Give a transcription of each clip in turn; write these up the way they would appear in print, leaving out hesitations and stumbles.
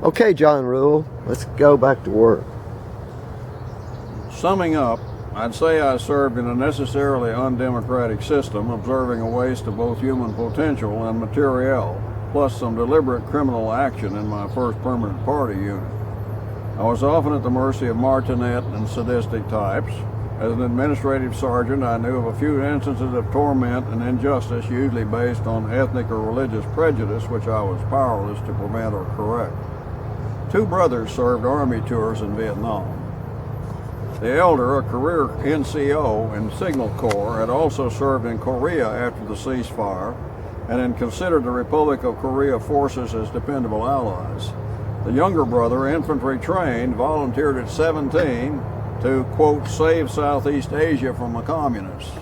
Okay, John Rule, let's go back to work. Summing up, I'd say I served in a necessarily undemocratic system, observing a waste of both human potential and materiel, plus some deliberate criminal action in my first permanent party unit. I was often at the mercy of martinet and sadistic types. As an administrative sergeant, I knew of a few instances of torment and injustice, usually based on ethnic or religious prejudice, which I was powerless to prevent or correct. 2 brothers served Army tours in Vietnam. The elder, a career NCO in Signal Corps, had also served in Korea after the ceasefire and had considered the Republic of Korea forces as dependable allies. The younger brother, infantry trained, volunteered at 17 to, quote, save Southeast Asia from the communists.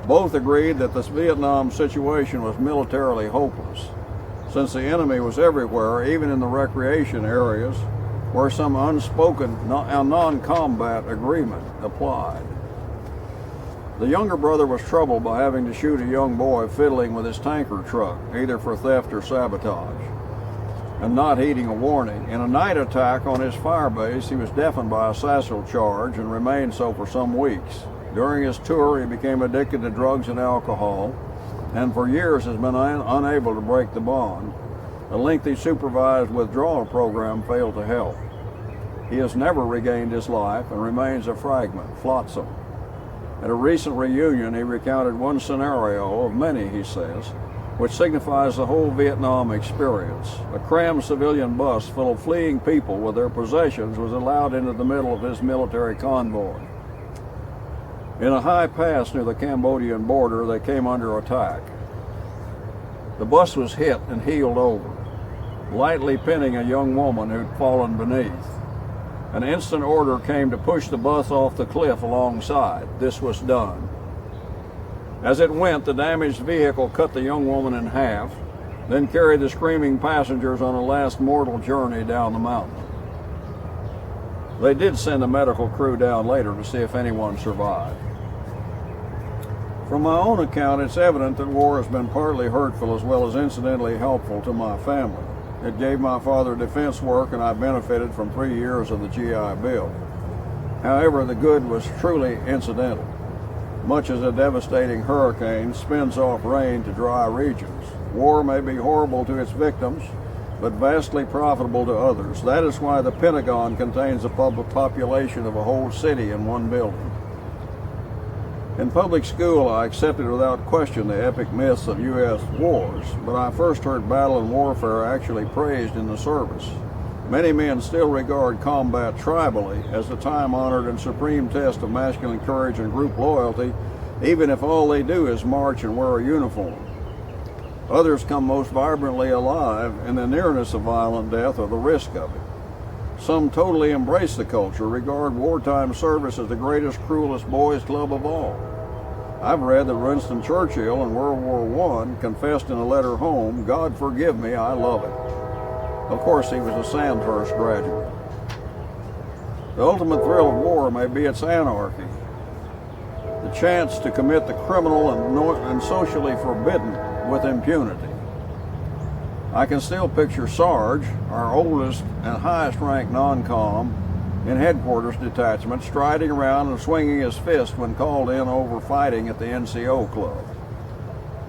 Both agreed that this Vietnam situation was militarily hopeless, since the enemy was everywhere, even in the recreation areas, where some unspoken non-combat agreement applied. The younger brother was troubled by having to shoot a young boy fiddling with his tanker truck, either for theft or sabotage, and not heeding a warning. In a night attack on his firebase, he was deafened by a satchel charge and remained so for some weeks. During his tour, he became addicted to drugs and alcohol, and for years has been unable to break the bond. A lengthy supervised withdrawal program failed to help. He has never regained his life and remains a fragment, flotsam. At a recent reunion, he recounted one scenario of many, he says, which signifies the whole Vietnam experience. A crammed civilian bus full of fleeing people with their possessions was allowed into the middle of his military convoy. In a high pass near the Cambodian border, they came under attack. The bus was hit and heeled over, lightly pinning a young woman who'd fallen beneath. An instant order came to push the bus off the cliff alongside. This was done. As it went, the damaged vehicle cut the young woman in half, then carried the screaming passengers on a last mortal journey down the mountain. They did send a medical crew down later to see if anyone survived. From my own account, it's evident that war has been partly hurtful as well as incidentally helpful to my family. It gave my father defense work, and I benefited from 3 years of the GI Bill. However, the good was truly incidental, much as a devastating hurricane spins off rain to dry regions. War may be horrible to its victims, but vastly profitable to others. That is why the Pentagon contains a population of a whole city in one building. In public school, I accepted without question the epic myths of U.S. wars, but I first heard battle and warfare actually praised in the service. Many men still regard combat tribally as the time-honored and supreme test of masculine courage and group loyalty, even if all they do is march and wear a uniform. Others come most vibrantly alive in the nearness of violent death or the risk of it. Some totally embrace the culture, regard wartime service as the greatest, cruelest boys' club of all. I've read that Winston Churchill in World War I confessed in a letter home, "God forgive me, I love it." Of course, he was a Sandhurst graduate. The ultimate thrill of war may be its anarchy, the chance to commit the criminal and socially forbidden with impunity. I can still picture Sarge, our oldest and highest ranked non-com, in headquarters detachment, striding around and swinging his fist when called in over fighting at the NCO club.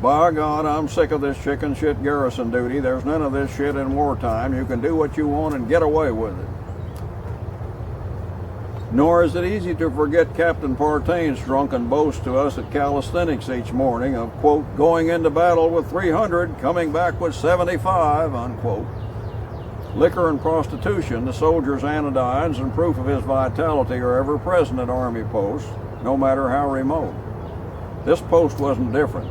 "By God, I'm sick of this chicken shit garrison duty. There's none of this shit in wartime. You can do what you want and get away with it." Nor is it easy to forget Captain Partaine's drunken boast to us at calisthenics each morning of, quote, going into battle with 300, coming back with 75, unquote. Liquor and prostitution, the soldier's anodynes and proof of his vitality, are ever present at Army posts, no matter how remote. This post wasn't different.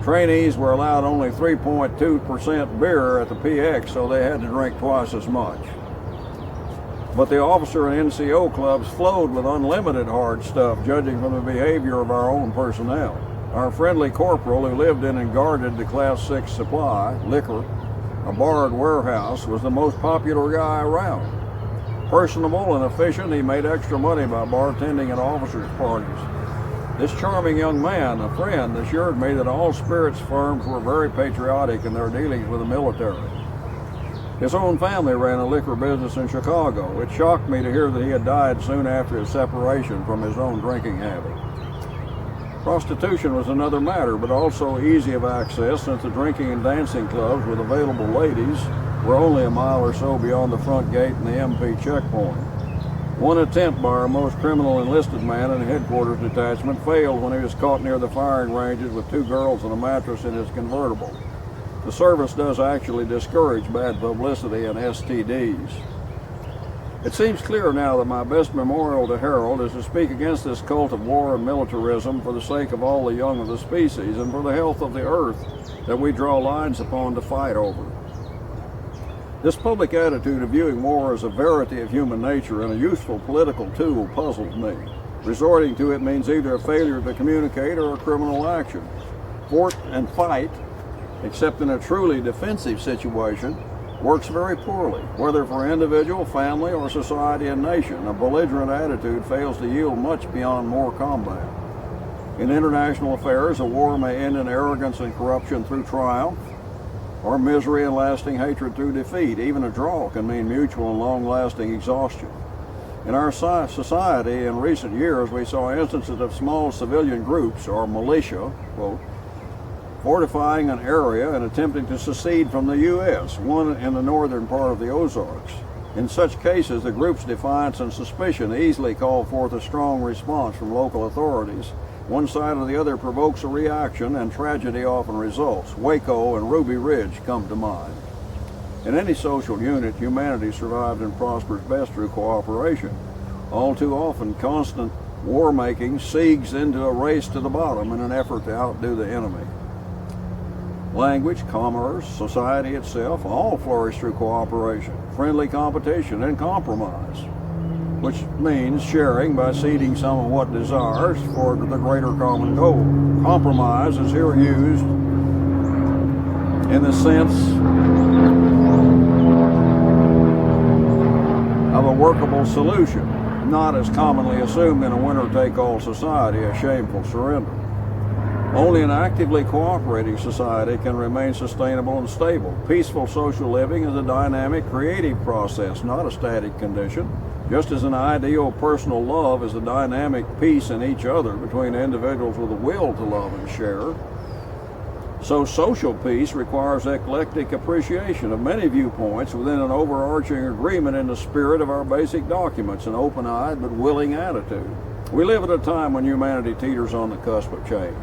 Trainees were allowed only 3.2% beer at the PX, so they had to drink twice as much. But the officer and NCO clubs flowed with unlimited hard stuff, judging from the behavior of our own personnel. Our friendly corporal, who lived in and guarded the Class 6 supply, liquor, a barred warehouse, was the most popular guy around. Personable and efficient, he made extra money by bartending at officers' parties. This charming young man, a friend, assured me that all spirits firms were very patriotic in their dealings with the military. His own family ran a liquor business in Chicago. It shocked me to hear that he had died soon after his separation from his own drinking habit. Prostitution was another matter, but also easy of access, since the drinking and dancing clubs with available ladies were only a mile or so beyond the front gate and the MP checkpoint. One attempt by our most criminal enlisted man in the headquarters detachment failed when he was caught near the firing ranges with 2 girls and a mattress in his convertible. The service does actually discourage bad publicity and STDs. It seems clear now that my best memorial to Harold is to speak against this cult of war and militarism for the sake of all the young of the species and for the health of the earth that we draw lines upon to fight over. This public attitude of viewing war as a verity of human nature and a useful political tool puzzles me. Resorting to it means either a failure to communicate or a criminal action. Fort and fight, except in a truly defensive situation, works very poorly. Whether for individual, family, or society and nation, a belligerent attitude fails to yield much beyond more combat. In international affairs, a war may end in arrogance and corruption through triumph, or misery and lasting hatred through defeat. Even a draw can mean mutual and long-lasting exhaustion. In our society in recent years, we saw instances of small civilian groups, or militia, quote, fortifying an area and attempting to secede from the U.S., one in the northern part of the Ozarks. In such cases, the group's defiance and suspicion easily call forth a strong response from local authorities. One side or the other provokes a reaction, and tragedy often results. Waco and Ruby Ridge come to mind. In any social unit, humanity survives and prospers best through cooperation. All too often, constant war-making siegs into a race to the bottom in an effort to outdo the enemy. Language, commerce, society itself, all flourish through cooperation, friendly competition, and compromise, which means sharing by ceding some of what desires for the greater common goal. Compromise is here used in the sense of a workable solution, not as commonly assumed in a winner-take-all society, a shameful surrender. Only an actively cooperating society can remain sustainable and stable. Peaceful social living is a dynamic, creative process, not a static condition. Just as an ideal personal love is a dynamic peace in each other between individuals with a will to love and share, so social peace requires eclectic appreciation of many viewpoints within an overarching agreement in the spirit of our basic documents, an open-eyed but willing attitude. We live at a time when humanity teeters on the cusp of change,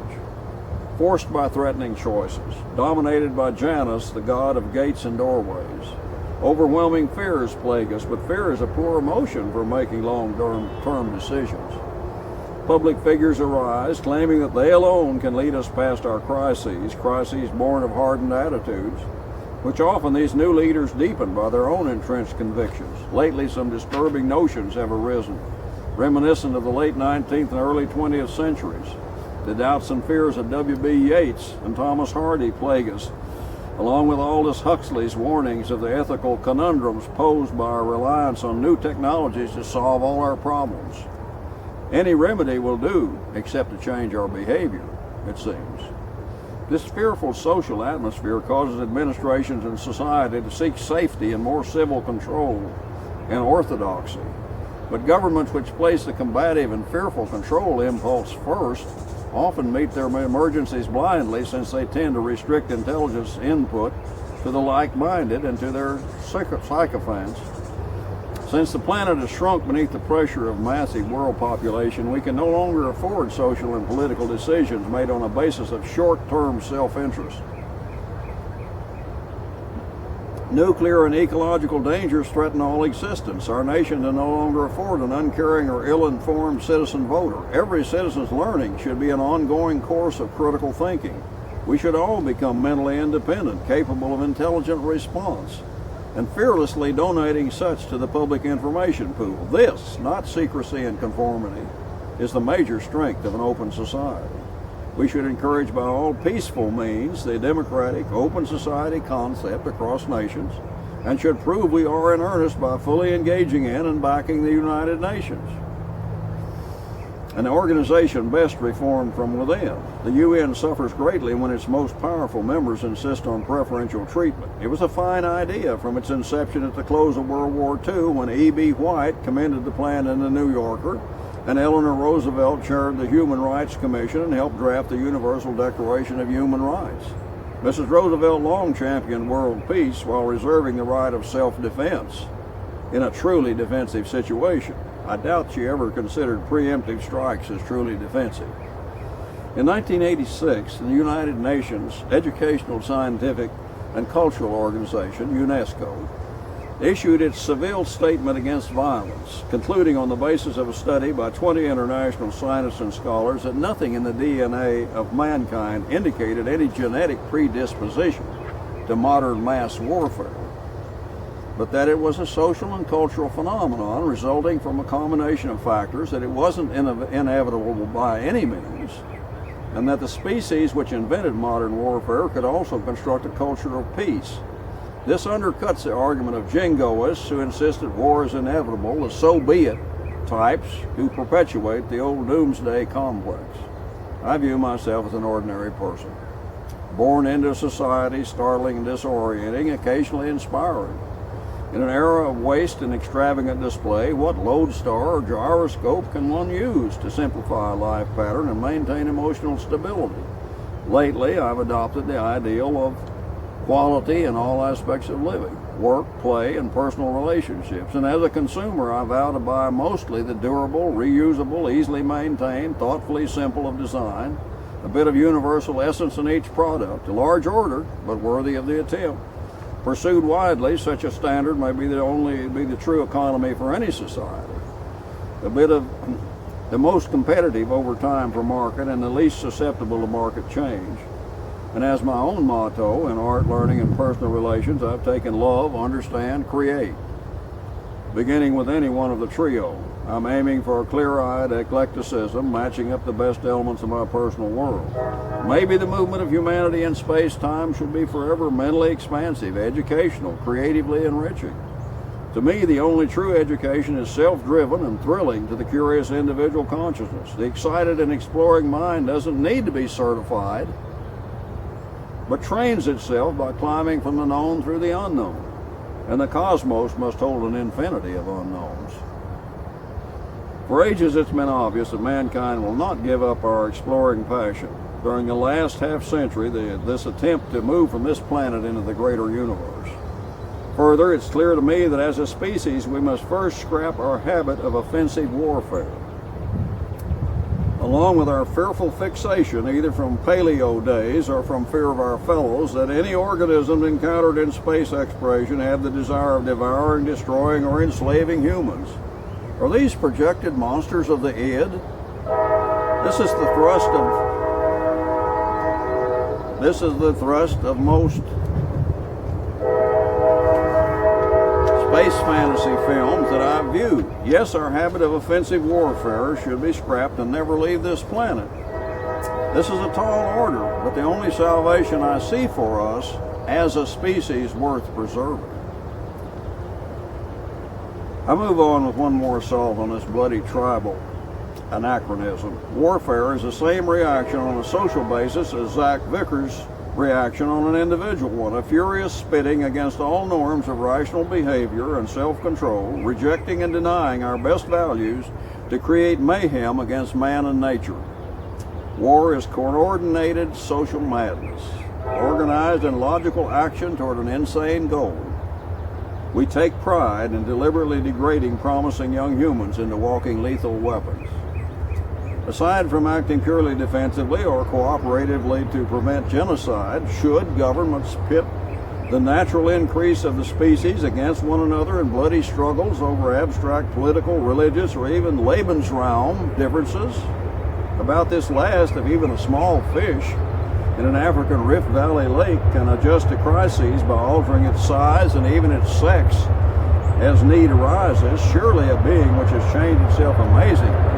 forced by threatening choices, dominated by Janus, the god of gates and doorways. Overwhelming fears plague us, but fear is a poor emotion for making long-term decisions. Public figures arise, claiming that they alone can lead us past our crises born of hardened attitudes, which often these new leaders deepen by their own entrenched convictions. Lately, some disturbing notions have arisen, reminiscent of the late 19th and early 20th centuries. The doubts and fears of W.B. Yeats and Thomas Hardy plague us, along with Aldous Huxley's warnings of the ethical conundrums posed by our reliance on new technologies to solve all our problems. Any remedy will do, except to change our behavior, it seems. This fearful social atmosphere causes administrations and society to seek safety and more civil control and orthodoxy. But governments which place the combative and fearful control impulse first often meet their emergencies blindly, since they tend to restrict intelligence input to the like-minded and to their sycophants. Since the planet has shrunk beneath the pressure of massive world population, we can no longer afford social and political decisions made on a basis of short-term self-interest. Nuclear and ecological dangers threaten all existence. Our nation can no longer afford an uncaring or ill-informed citizen voter. Every citizen's learning should be an ongoing course of critical thinking. We should all become mentally independent, capable of intelligent response, and fearlessly donating such to the public information pool. This, not secrecy and conformity, is the major strength of an open society. We should encourage by all peaceful means the democratic, open society concept across nations, and should prove we are in earnest by fully engaging in and backing the United Nations. an organization best reformed from within. The UN suffers greatly when its most powerful members insist on preferential treatment. It was a fine idea from its inception at the close of World War II, when E.B. White commended the plan in the New Yorker, and Eleanor Roosevelt chaired the Human Rights Commission and helped draft the Universal Declaration of Human Rights. Mrs. Roosevelt long championed world peace while reserving the right of self-defense in a truly defensive situation. I doubt she ever considered preemptive strikes as truly defensive. In 1986, the United Nations Educational, Scientific, and Cultural Organization, UNESCO, issued its Seville Statement Against Violence, concluding on the basis of a study by 20 international scientists and scholars that nothing in the DNA of mankind indicated any genetic predisposition to modern mass warfare, but that it was a social and cultural phenomenon resulting from a combination of factors, that it wasn't inevitable by any means, and that the species which invented modern warfare could also construct a culture of peace. This undercuts the argument of jingoists who insist that war is inevitable, the so-be-it types who perpetuate the old doomsday complex. I view myself as an ordinary person, born into society, startling and disorienting, occasionally inspiring. In an era of waste and extravagant display, what lodestar or gyroscope can one use to simplify a life pattern and maintain emotional stability? Lately, I've adopted the ideal of quality in all aspects of living: work, play, and personal relationships. And as a consumer, I vow to buy mostly the durable, reusable, easily maintained, thoughtfully simple of design, a bit of universal essence in each product, a large order, but worthy of the attempt. Pursued widely, such a standard may be the true economy for any society. A bit of the most competitive over time for market and the least susceptible to market change. And as my own motto in art, learning, and personal relations, I've taken love, understand, create. Beginning with any one of the trio, I'm aiming for a clear-eyed eclecticism, matching up the best elements of my personal world. Maybe the movement of humanity in space-time should be forever mentally expansive, educational, creatively enriching. To me, the only true education is self-driven and thrilling to the curious individual consciousness. The excited and exploring mind doesn't need to be certified, but trains itself by climbing from the known through the unknown. And the cosmos must hold an infinity of unknowns. For ages it's been obvious that mankind will not give up our exploring passion. During the last half-century, this attempt to move from this planet into the greater universe. Further, it's clear to me that as a species we must first scrap our habit of offensive warfare. Along with our fearful fixation, either from paleo days or from fear of our fellows, that any organism encountered in space exploration have the desire of devouring, destroying, or enslaving humans. Are these projected monsters of the id? This is the thrust of most space fantasy films that I've viewed. Yes, our habit of offensive warfare should be scrapped and never leave this planet. This is a tall order, but the only salvation I see for us as a species worth preserving. I move on with one more assault on this bloody tribal anachronism. Warfare is the same reaction on a social basis as Zach Vickers' reaction on an individual one, a furious spitting against all norms of rational behavior and self-control, rejecting and denying our best values to create mayhem against man and nature. War is coordinated social madness, organized in logical action toward an insane goal. We take pride in deliberately degrading promising young humans into walking lethal weapons. Aside from acting purely defensively or cooperatively to prevent genocide, should governments pit the natural increase of the species against one another in bloody struggles over abstract political, religious, or even Lebensraum differences? About this last, if even a small fish in an African Rift Valley lake can adjust to crises by altering its size and even its sex as need arises, surely a being which has changed itself amazingly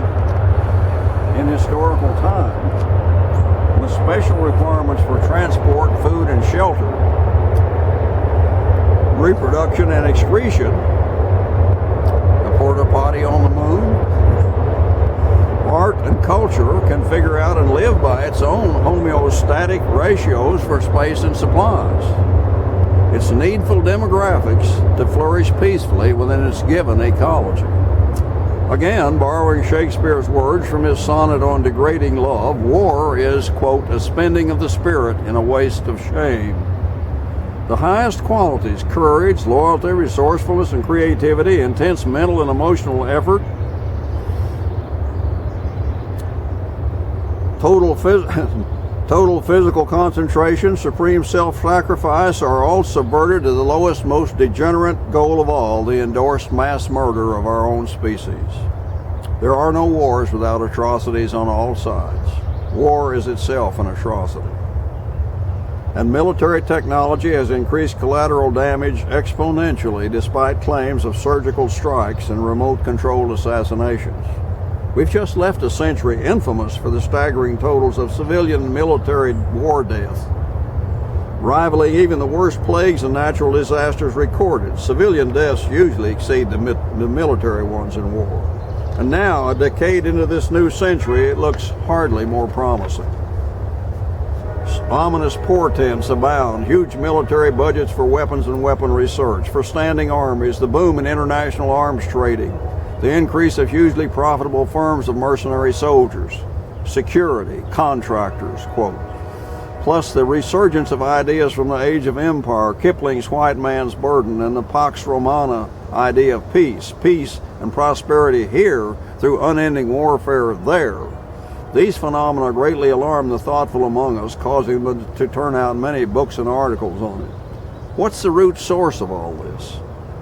in historical time, with special requirements for transport, food, and shelter, reproduction and excretion, a porta potty on the moon, art and culture can figure out and live by its own homeostatic ratios for space and supplies. It's needful demographics to flourish peacefully within its given ecology. Again, borrowing Shakespeare's words from his sonnet on degrading love, war is, quote, a spending of the spirit in a waste of shame. The highest qualities, courage, loyalty, resourcefulness, and creativity, intense mental and emotional effort, total physical concentration, supreme self-sacrifice are all subverted to the lowest, most degenerate goal of all, the endorsed mass murder of our own species. There are no wars without atrocities on all sides. War is itself an atrocity. And military technology has increased collateral damage exponentially despite claims of surgical strikes and remote-controlled assassinations. We've just left a century infamous for the staggering totals of civilian and military war death, rivaling even the worst plagues and natural disasters recorded. Civilian deaths usually exceed the military ones in war. And now, a decade into this new century, it looks hardly more promising. Ominous portents abound, huge military budgets for weapons and weapon research, for standing armies, the boom in international arms trading, the increase of hugely profitable firms of mercenary soldiers, security, contractors, quote, plus the resurgence of ideas from the age of empire, Kipling's white man's burden, and the Pax Romana idea of peace and prosperity here through unending warfare there. These phenomena greatly alarm the thoughtful among us, causing them to turn out many books and articles on it. What's the root source of all this?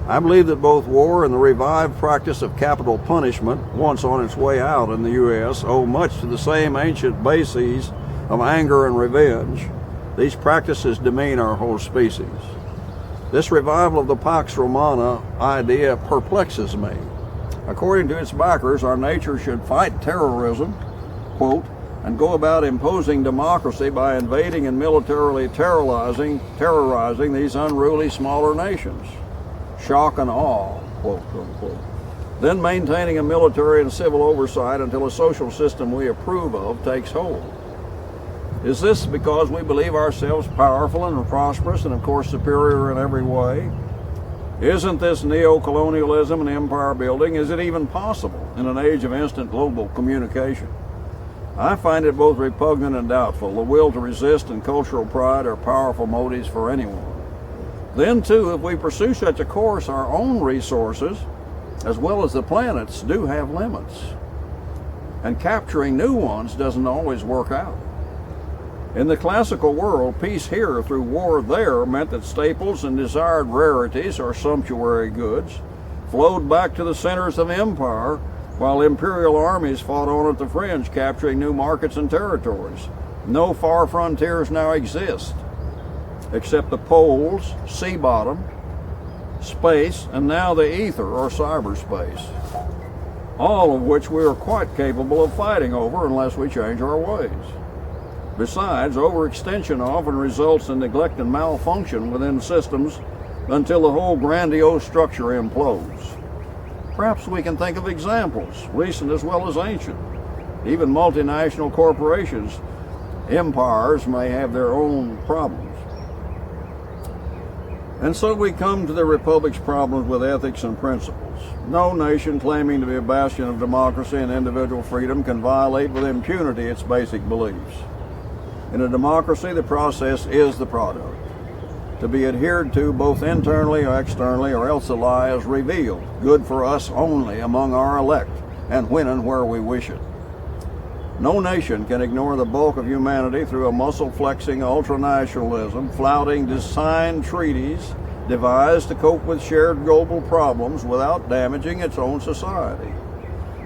I believe that both war and the revived practice of capital punishment, once on its way out in the U.S., owe much to the same ancient bases of anger and revenge. These practices demean our whole species. This revival of the Pax Romana idea perplexes me. According to its backers, our nature should fight terrorism, quote, and go about imposing democracy by invading and militarily terrorizing these unruly smaller nations. Shock and awe, quote, unquote. Then maintaining a military and civil oversight until a social system we approve of takes hold. Is this because we believe ourselves powerful and prosperous and, of course, superior in every way? Isn't this neo-colonialism and empire building? Is it even possible in an age of instant global communication? I find it both repugnant and doubtful. The will to resist and cultural pride are powerful motives for anyone. Then, too, if we pursue such a course, our own resources, as well as the planet's, do have limits. And capturing new ones doesn't always work out. In the classical world, peace here through war there meant that staples and desired rarities, or sumptuary goods, flowed back to the centers of empire, while imperial armies fought on at the fringe, capturing new markets and territories. No far frontiers now exist, except the poles, sea bottom, space, and now the ether or cyberspace, all of which we are quite capable of fighting over unless we change our ways. Besides, overextension often results in neglect and malfunction within systems until the whole grandiose structure implodes. Perhaps we can think of examples, recent as well as ancient. Even multinational corporations, empires, may have their own problems. And so we come to the Republic's problems with ethics and principles. No nation claiming to be a bastion of democracy and individual freedom can violate with impunity its basic beliefs. In a democracy, the process is the product, to be adhered to both internally or externally, or else the lie is revealed, good for us only among our elect, and when and where we wish it. No nation can ignore the bulk of humanity through a muscle-flexing ultranationalism, flouting designed treaties devised to cope with shared global problems without damaging its own society,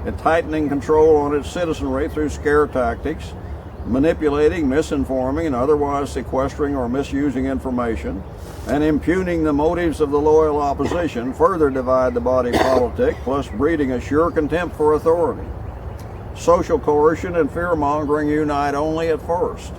and tightening control on its citizenry through scare tactics, manipulating, misinforming, and otherwise sequestering or misusing information, and impugning the motives of the loyal opposition further divide the body politic, plus breeding a sure contempt for authority. Social coercion and fear-mongering unite only at first.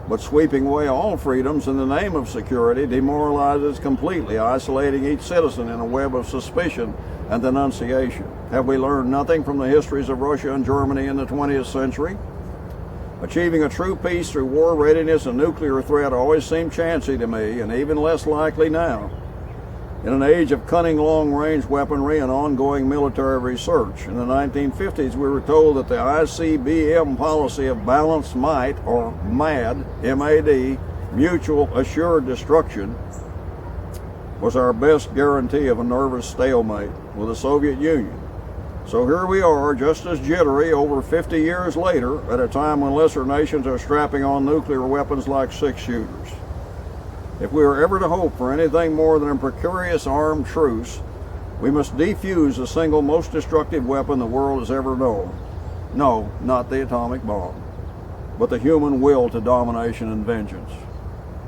But sweeping away all freedoms in the name of security demoralizes completely, isolating each citizen in a web of suspicion and denunciation. Have we learned nothing from the histories of Russia and Germany in the 20th century? Achieving a true peace through war readiness and nuclear threat always seemed chancy to me, and even less likely now. In an age of cunning long-range weaponry and ongoing military research, in the 1950s we were told that the ICBM policy of balanced might, or MAD, M-A-D, mutual assured destruction, was our best guarantee of a nervous stalemate with the Soviet Union. So here we are, just as jittery over 50 years later, at a time when lesser nations are strapping on nuclear weapons like six-shooters. If we are ever to hope for anything more than a precarious armed truce, we must defuse the single most destructive weapon the world has ever known. No, not the atomic bomb, but the human will to domination and vengeance,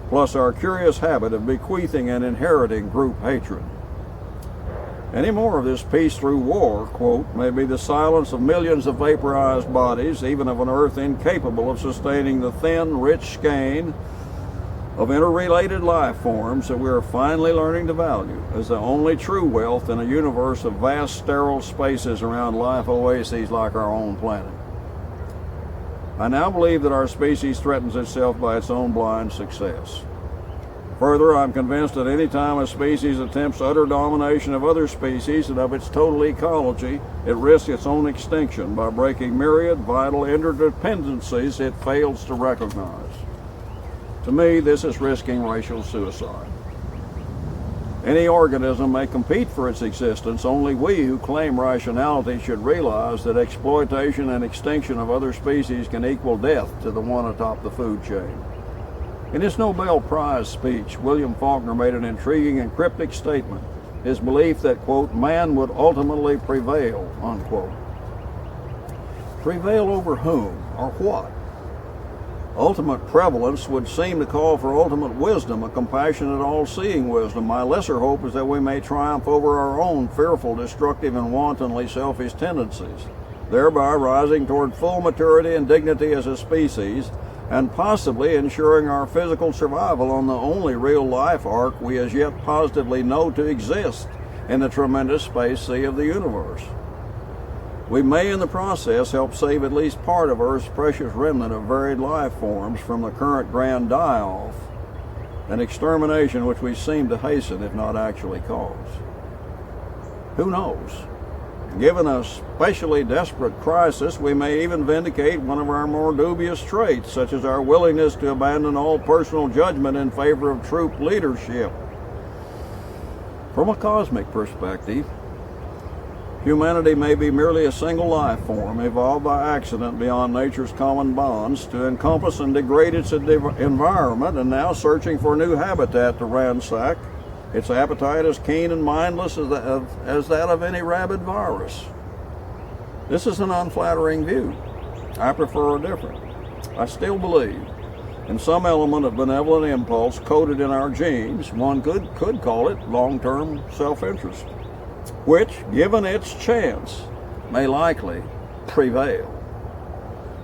plus our curious habit of bequeathing and inheriting group hatred. Any more of this peace through war, quote, may be the silence of millions of vaporized bodies, even of an earth incapable of sustaining the thin, rich skein of interrelated life forms that we are finally learning to value as the only true wealth in a universe of vast sterile spaces around life oases like our own planet. I now believe that our species threatens itself by its own blind success. Further, I'm convinced that any time a species attempts utter domination of other species and of its total ecology, it risks its own extinction by breaking myriad vital interdependencies it fails to recognize. To me, this is risking racial suicide. Any organism may compete for its existence. Only we who claim rationality should realize that exploitation and extinction of other species can equal death to the one atop the food chain. In his Nobel Prize speech, William Faulkner made an intriguing and cryptic statement, his belief that, quote, man would ultimately prevail, unquote. Prevail over whom or what? Ultimate prevalence would seem to call for ultimate wisdom, a compassionate, all-seeing wisdom. My lesser hope is that we may triumph over our own fearful, destructive, and wantonly selfish tendencies, thereby rising toward full maturity and dignity as a species, and possibly ensuring our physical survival on the only real life arc we as yet positively know to exist in the tremendous space sea of the universe. We may in the process help save at least part of Earth's precious remnant of varied life forms from the current grand die-off, an extermination which we seem to hasten if not actually cause. Who knows? Given a especially desperate crisis, we may even vindicate one of our more dubious traits, such as our willingness to abandon all personal judgment in favor of troop leadership. From a cosmic perspective, humanity may be merely a single life form, evolved by accident beyond nature's common bonds to encompass and degrade its environment, and now searching for new habitat to ransack, its appetite as keen and mindless as that of any rabid virus. This is an unflattering view. I prefer a different. I still believe in some element of benevolent impulse coded in our genes. One could call it long-term self-interest, which, given its chance, may likely prevail.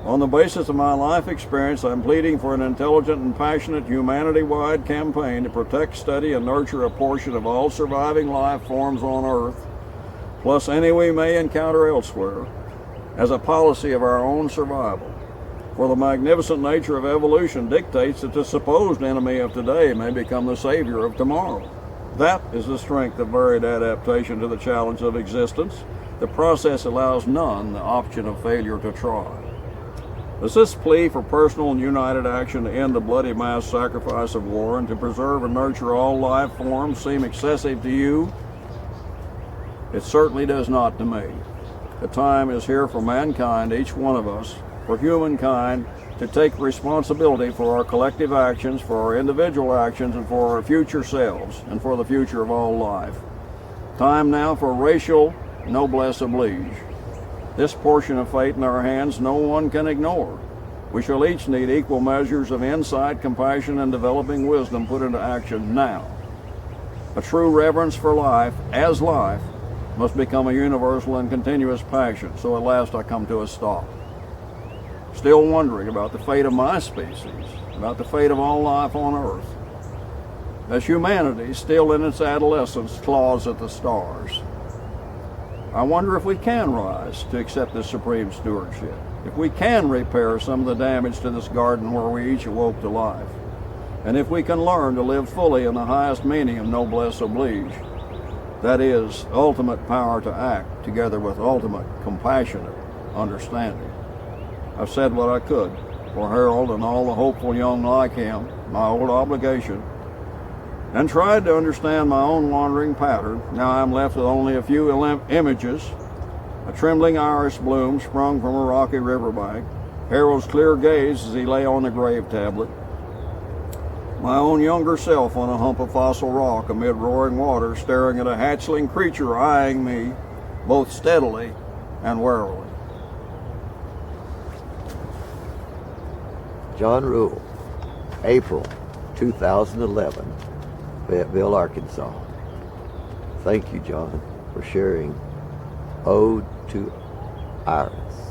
On the basis of my life experience, I'm pleading for an intelligent and passionate humanity-wide campaign to protect, study, and nurture a portion of all surviving life forms on Earth, plus any we may encounter elsewhere, as a policy of our own survival. For the magnificent nature of evolution dictates that the supposed enemy of today may become the savior of tomorrow. That is the strength of varied adaptation to the challenge of existence. The process allows none the option of failure to try. Does this plea for personal and united action to end the bloody mass sacrifice of war and to preserve and nurture all life forms seem excessive to you? It certainly does not to me. The time is here for mankind, each one of us, for humankind, to take responsibility for our collective actions, for our individual actions, and for our future selves, and for the future of all life. Time now for racial noblesse oblige. This portion of fate in our hands no one can ignore. We shall each need equal measures of insight, compassion, and developing wisdom put into action now. A true reverence for life, as life, must become a universal and continuous passion. So at last I come to a stop. Still wondering about the fate of my species, about the fate of all life on Earth, as humanity, still in its adolescence, claws at the stars. I wonder if we can rise to accept this supreme stewardship, if we can repair some of the damage to this garden where we each awoke to life, and if we can learn to live fully in the highest meaning of noblesse oblige, that is, ultimate power to act together with ultimate compassionate understanding. I've said what I could for Harold and all the hopeful young like him, my old obligation, and tried to understand my own wandering pattern. Now I'm left with only a few images: a trembling iris bloom sprung from a rocky riverbank, Harold's clear gaze as he lay on the grave tablet, my own younger self on a hump of fossil rock amid roaring water, staring at a hatchling creature eyeing me both steadily and warily. John Rule, April 2011, Fayetteville, Arkansas. Thank you, John, for sharing Ode to Iris.